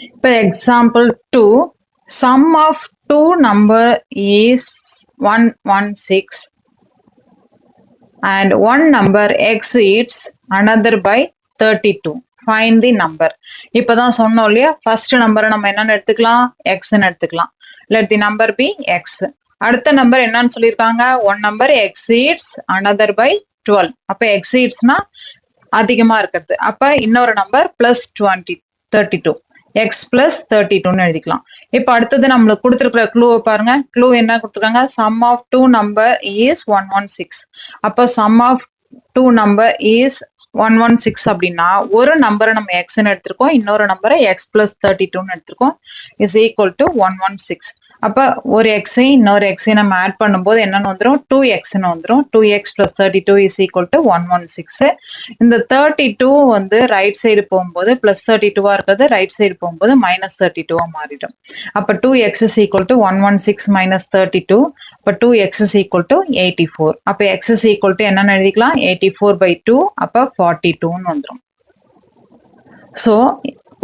இப்போ example 2, sum of two number is 116 and one number exceeds another by 32. Find the number. இப்போதான் சொன்னோம் இல்லையா, first number நம்ம என்னன்னு எடுத்துக்கலாம், x ன்னு எடுத்துக்கலாம். Let the number be x. அடுத்த நம்பர் என்னன்னு சொல்லியிருக்காங்க, one number exceeds another by 12. அப்ப exceedsனா அதிகமா இருக்கிறது. அப்ப இன்னொரு நம்பர் plus 32. x plus 32ன்னு எழுதிக்கலாம். இப்ப அடுத்தது நம்மளுக்கு கொடுத்திருக்கிற க்ளூ பாருங்க. க்ளூ என்ன கொடுத்திருக்காங்க, sum of two number is 116. அப்ப sum of two number is 116 அப்படின்னா ஒரு நம்பரை நம்ம எக்ஸ்ன்னு எடுத்திருக்கோம், இன்னொரு நம்பரை எக்ஸ் பிளஸ் 32ன்னு எடுத்திருக்கோம், இஸ் ஈக்குவல் டு 116. அப்ப ஒரு எக்ஸை இன்னொரு எக்ஸை நம்ம ஆட் பண்ணும்போது என்னன்னு வந்துடும், 2xன்னு வந்துடும். 2x plus 32 is equal to 116. இந்த 32 வந்து ரைட் சைடு போகும்போது பிளஸ் 32வா இருக்கிறது ரைட் சைடு போகும்போது மைனஸ் 32வா மாறிடும். அப்ப 2x is equal to 116 minus 32. அப்ப 2x is equal to 84. அப்ப x is equal to என்னன்னு எழுதிக்கலாம், 84/2. அப்ப 42ன்னு வந்துடும். ஸோ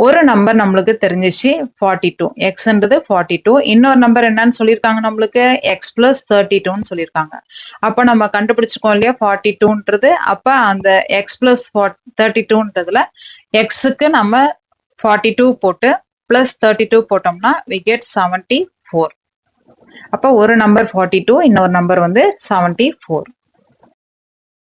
ஒரு நம்பர் நம்மளுக்கு தெரிஞ்சிச்சு 42, எக்ஸ்ன்றது 42. இன்னொரு நம்பர் என்னன்னு சொல்லியிருக்காங்க நம்மளுக்கு, எக்ஸ் பிளஸ் 32ன்னு சொல்லியிருக்காங்க. அப்ப நம்ம கண்டுபிடிச்சிருக்கோம் இல்லையா 42ன்றது. அப்ப அந்த எக்ஸ் பிளஸ் 32ன்றதுல எக்ஸுக்கு நம்ம 42 போட்டு பிளஸ் 32 போட்டோம்னா we get 74. அப்ப ஒரு நம்பர் 42, இன்னொரு நம்பர் வந்து 74.